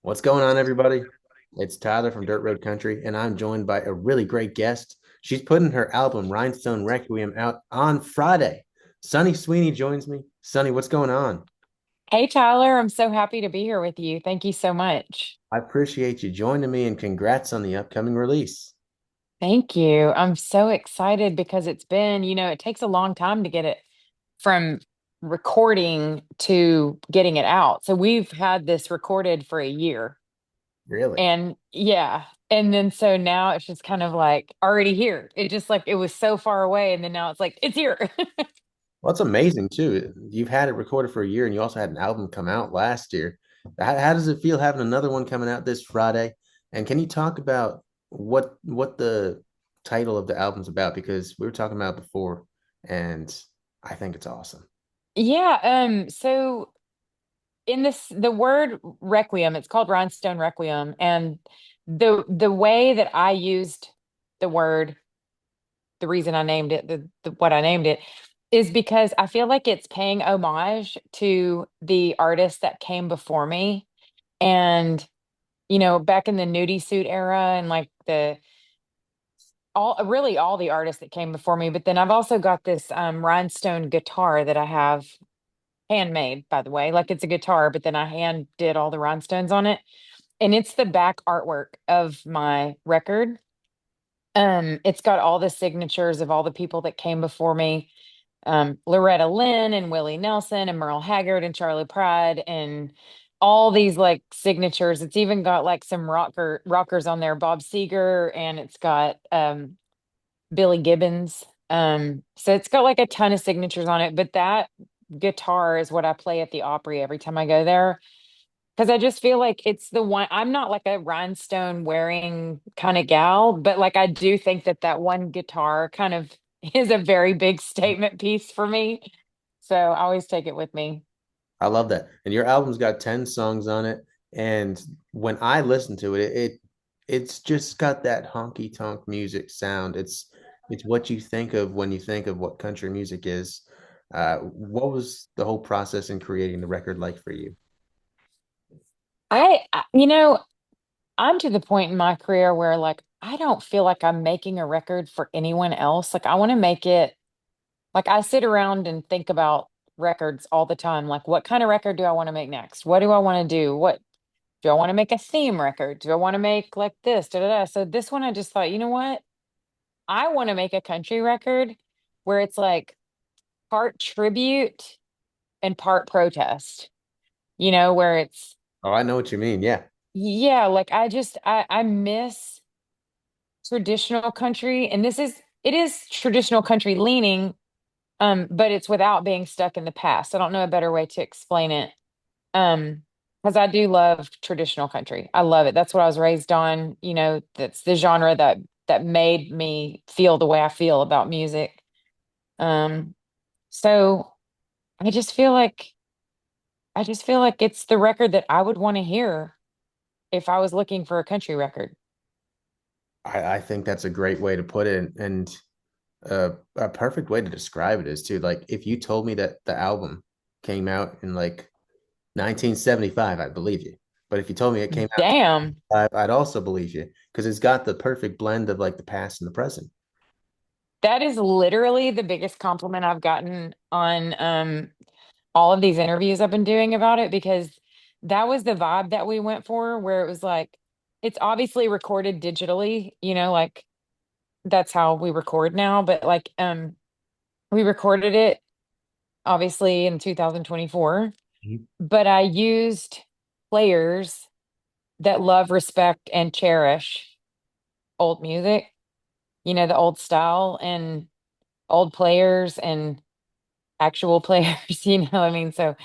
What's going on, everybody? It's Tyler from Dirt Road Country, and I'm joined by a really great guest. She's putting her album Rhinestone Requiem out on Friday. Sunny Sweeney joins me. Sunny, what's going on? Hey Tyler, I'm so happy to be here with you. Thank you so much. I appreciate you joining me, and congrats on the upcoming release. Thank you. I'm so excited because it's been, it takes a long time to get it from recording to getting it out. So we've had this recorded for a year. Really? And yeah. And then so now it's just kind of like already here. It just like it was so far away. And then now it's like, it's here. Well, it's amazing too. You've had it recorded for a year, and you also had an album come out last year. How does it feel having another one coming out this Friday? And can you talk about what the title of the album's about? Because we were talking about it before, and I think it's awesome. Yeah. So in the word requiem, it's called rhinestone requiem, and the way that I used the word, the reason I named it the what I named it is because I feel like it's paying homage to the artists that came before me. And back in the nudie suit era, and like the all the artists that came before me. But then I've also got this rhinestone guitar that I have handmade, by the way. Like it's a guitar, but then I hand did all the rhinestones on it. And it's the back artwork of my record. It's got all the signatures of all the people that came before me. Loretta Lynn and Willie Nelson and Merle Haggard and Charlie Pride and all these like signatures. It's even got like some rockers on there, Bob Seger, and it's got Billy Gibbons. So it's got like a ton of signatures on it, but that guitar is what I play at the Opry every time I go there. Because I just feel like it's the one, I'm not like a rhinestone wearing kind of gal, but like I do think that that one guitar kind of is a very big statement piece for me. So I always take it with me. I love that. And your album's got 10 songs on it. And when I listen to it, it's just got that honky tonk music sound. It's what you think of when you think of what country music is. What was the whole process in creating the record like for you? I'm to the point in my career where like I don't feel like I'm making a record for anyone else. Like I want to make it like I sit around and think about records all the time. Like what kind of record do I want to make next? What do I want to do? What do I want to make a theme record? Do I want to make like this? Da, da, da. So this one I just thought, you know what? I want to make a country record where it's like part tribute and part protest. Where it's Oh, I know what you mean. Yeah. yeah, like I miss traditional country, and it is traditional country leaning, but it's without being stuck in the past. I don't know a better way to explain it. Um, because I do love traditional country. I love it. That's what I was raised on. That's the genre that made me feel the way I feel about music. Um, so I just feel like it's the record that I would want to hear if I was looking for a country record. I think that's a great way to put it. And a perfect way to describe it is too. Like if you told me that the album came out in like 1975, I'd believe you. But if you told me it came out, Damn. I'd also believe you because it's got the perfect blend of like the past and the present. That is literally the biggest compliment I've gotten on all of these interviews I've been doing about it, because that was the vibe that we went for, where it was like it's obviously recorded digitally, like that's how we record now, but like we recorded it obviously in 2024, Mhm. but I used players that love, respect, and cherish old music, the old style and old players and actual players, what I mean? So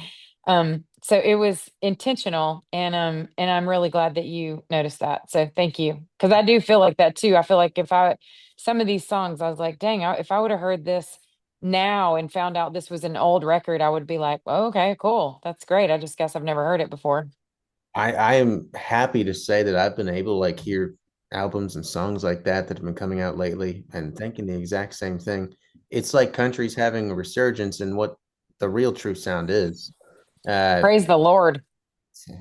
it was intentional, and I'm really glad that you noticed that. So thank you. Because I do feel like that too. I feel like if I some of these songs, I was like, dang, if I would have heard this now and found out this was an old record, I would be like, oh, okay, cool. That's great. I just guess I've never heard it before. I am happy to say that I've been able to like hear albums and songs like that have been coming out lately and thinking the exact same thing. It's like country's having a resurgence in what the real true sound is. Uh, Praise the Lord.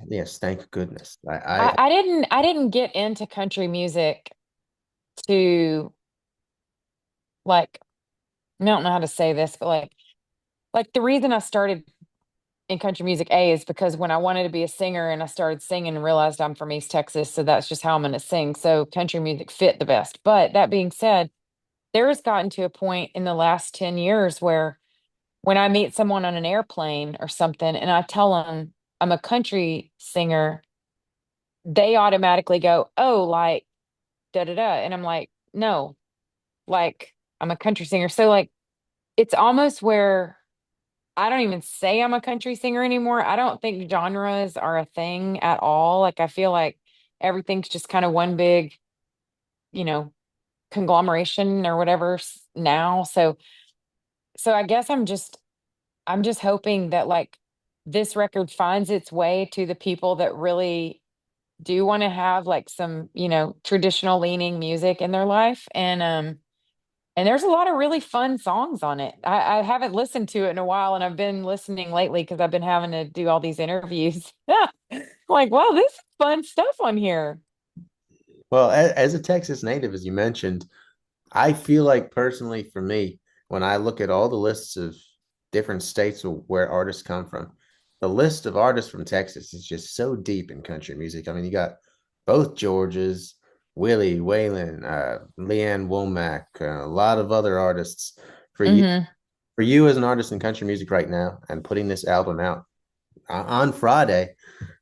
Yes, thank goodness. I didn't get into country music to like I don't know how to say this, but like the reason I started in country music A is because when I wanted to be a singer and I started singing and realized I'm from East Texas, so that's just how I'm going to sing. So country music fit the best. But that being said, there has gotten to a point in the last 10 years where when I meet someone on an airplane or something and I tell them I'm a country singer, they automatically go, "Oh, like da da da." And I'm like, "No, like I'm a country singer." So like it's almost where I don't even say I'm a country singer anymore. I don't think genres are a thing at all. Like I feel like everything's just kind of one big, you know, conglomeration or whatever now. So I guess I'm just hoping that like this record finds its way to the people that really do want to have like some, traditional leaning music in their life. And there's a lot of really fun songs on it. I haven't listened to it in a while, and I've been listening lately because I've been having to do all these interviews. Like, wow, this is fun stuff on here. Well, as a Texas native, as you mentioned, I feel like personally for me, when I look at all the lists of different states of where artists come from, the list of artists from Texas is just so deep in country music. I mean, you got both Georges, Willie, Waylon, Leanne Womack, a lot of other artists. For you, Hmm. for you as an artist in country music right now, and putting this album out on Friday,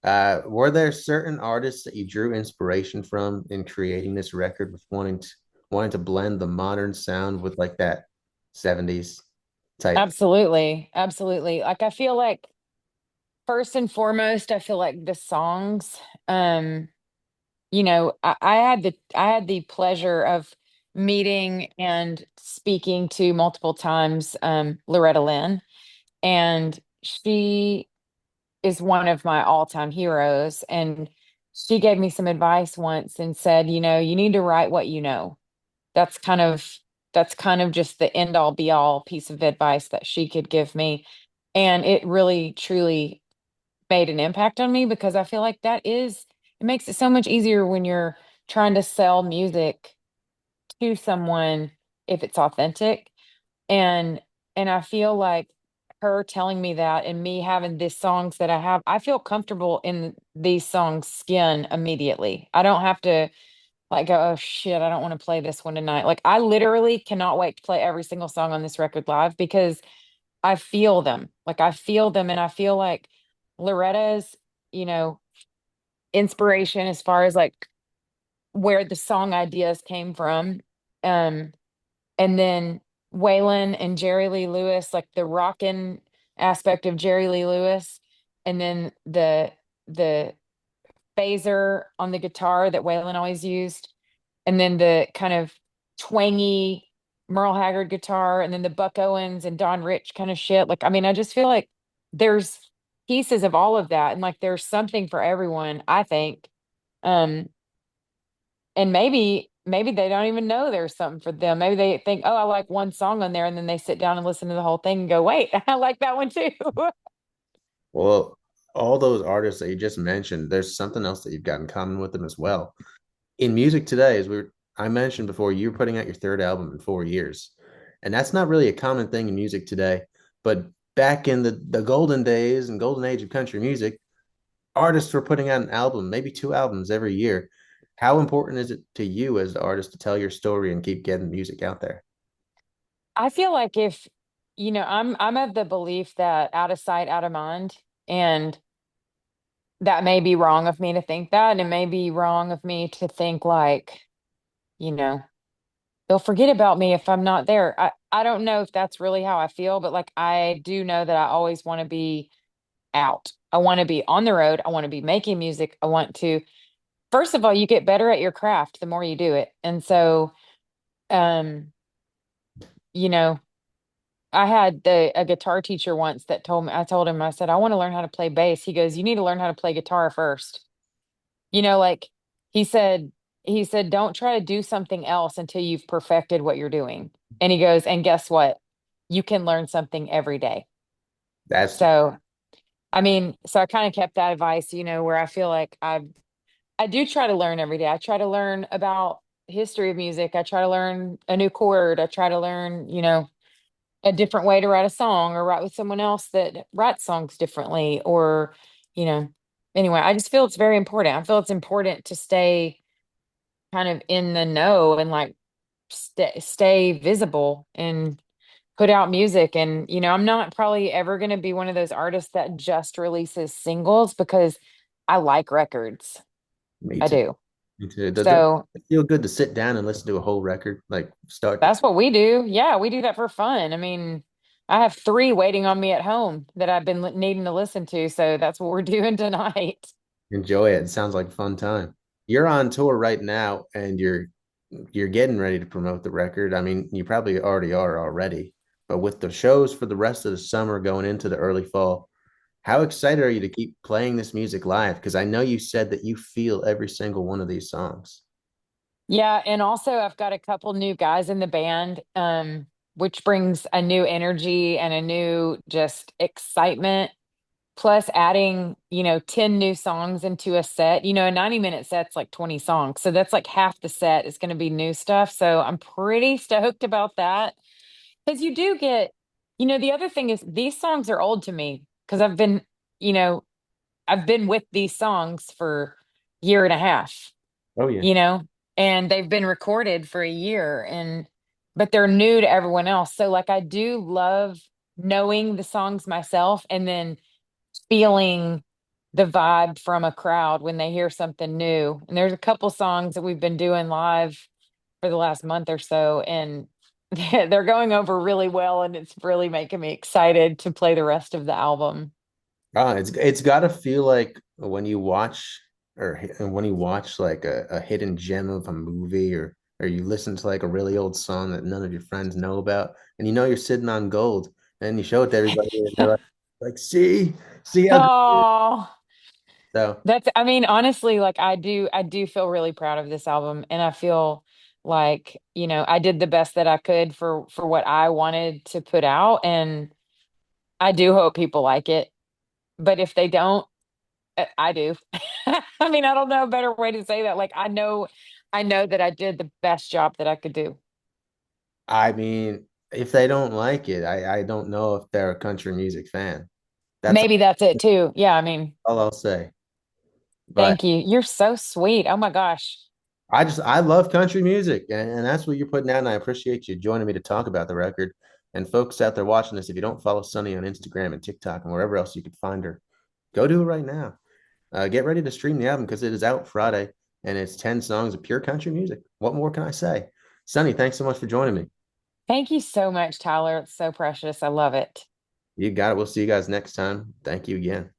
were there certain artists that you drew inspiration from in creating this record with wanting to blend the modern sound with like that 70s type? Absolutely. Absolutely. Like, I feel like first and foremost, I feel like the songs, um, I had the pleasure of meeting and speaking to multiple times, Loretta Lynn, and she is one of my all-time heroes. And she gave me some advice once and said, you need to write what you know. That's kind of that's kind of just the end all be all piece of advice that she could give me. And it really truly made an impact on me because I feel like it makes it so much easier when you're trying to sell music to someone if it's authentic. And and I feel like her telling me that and me having these songs that I have, I feel comfortable in these songs' skin immediately. I don't have to like go, oh shit, I don't want to play this one tonight. Like I literally cannot wait to play every single song on this record live because I feel them. Like I feel them and I feel like Loretta's, you know, inspiration as far as like where the song ideas came from. Um and then Waylon and Jerry Lee Lewis, like the rockin' aspect of Jerry Lee Lewis, and then the phaser on the guitar that Waylon always used, and then the kind of twangy Merle Haggard guitar, and then the Buck Owens and Don Rich kind of shit. Like, I mean, I just feel like there's pieces of all of that, and like there's something for everyone, I think. Um, and maybe they don't even know there's something for them. Maybe they think, oh, I like one song on there, and then they sit down and listen to the whole thing and go, wait, I like that one too. Well, all those artists that you just mentioned, there's something else that you've got in common with them as well. In music today, I mentioned before, you're putting out your third album in 4 years. And that's not really a common thing in music today. But back in the golden days and golden age of country music, artists were putting out an album, maybe two albums every year. How important is it to you as the artist to tell your story and keep getting music out there? I feel like if, I'm of the belief that out of sight, out of mind, and that may be wrong of me to think that, and it may be wrong of me to think like, you know, they'll forget about me if I'm not there. I don't know if that's really how I feel, but like I do know that I always want to be out. I want to be on the road. I want to be making music. I want to, first of all, you get better at your craft the more you do it. And so, um, you know, I had a guitar teacher once that told me, I told him, I said, I want to learn how to play bass. He goes, you need to learn how to play guitar first. Like he said, don't try to do something else until you've perfected what you're doing. And he goes, and guess what? You can learn something every day. That's So I mean, so I kind of kept that advice, where I feel like I do try to learn every day. I try to learn about history of music. I try to learn a new chord. I try to learn, a different way to write a song or write with someone else that writes songs differently or, you know, anyway, I just feel it's very important. I feel it's important to stay kind of in the know and like stay visible and put out music. And, I'm not probably ever going to be one of those artists that just releases singles because I like records. Me I too. do. Me too. Does it So feel good to sit down and listen to a whole record, like start to that's what we do. Yeah, we do that for fun. I mean, I have three waiting on me at home that I've been needing to listen to. So that's what we're doing tonight. enjoy it? It sounds like a fun time. You're on tour right now, and you're getting ready to promote the record. I mean, you probably already are already, but with the shows for the rest of the summer going into the early fall, how excited are you to keep playing this music live? Because I know you said that you feel every single one of these songs. Yeah, and also I've got a couple new guys in the band, which brings a new energy and a new just excitement. Plus adding, 10 new songs into a set. A 90-minute set's like 20 songs. So that's like half the set is going to be new stuff. So I'm pretty stoked about that. Because you do get, the other thing is these songs are old to me because you know, I've been with these songs for year and a half, Oh yeah. you know, and they've been recorded for a year but they're new to everyone else. So like I do love knowing the songs myself and then feeling the vibe from a crowd when they hear something new. And there's a couple songs that we've been doing live for the last month or so, and they're going over really well, and it's really making me excited to play the rest of the album. It's got to feel like when you watch like a hidden gem of a movie or you listen to like a really old song that none of your friends know about and you know you're sitting on gold and you show it to everybody and they're like see how good it is. Oh, So I mean, honestly, like I do feel really proud of this album, and I feel like, I did the best that I could for what I wanted to put out, and I do hope people like it. But if they don't, I do. I mean, I don't know a better way to say that. Like, I know that I did the best job that I could do. I mean if they don't like it I don't know if they're a country music fan. That's Maybe that's it too. Yeah, I mean, all I'll say. But thank you. You're so sweet. Oh my gosh. I love country music, and that's what you're putting out. And I appreciate you joining me to talk about the record. And folks out there watching this, if you don't follow Sunny on Instagram and TikTok and wherever else you could find her, go do it right now. Get ready to stream the album because it is out Friday, and it's 10 songs of pure country music. What more can I say? Sunny, thanks so much for joining me. Thank you so much, Tyler. It's so precious. I love it. You got it. We'll see you guys next time. Thank you again.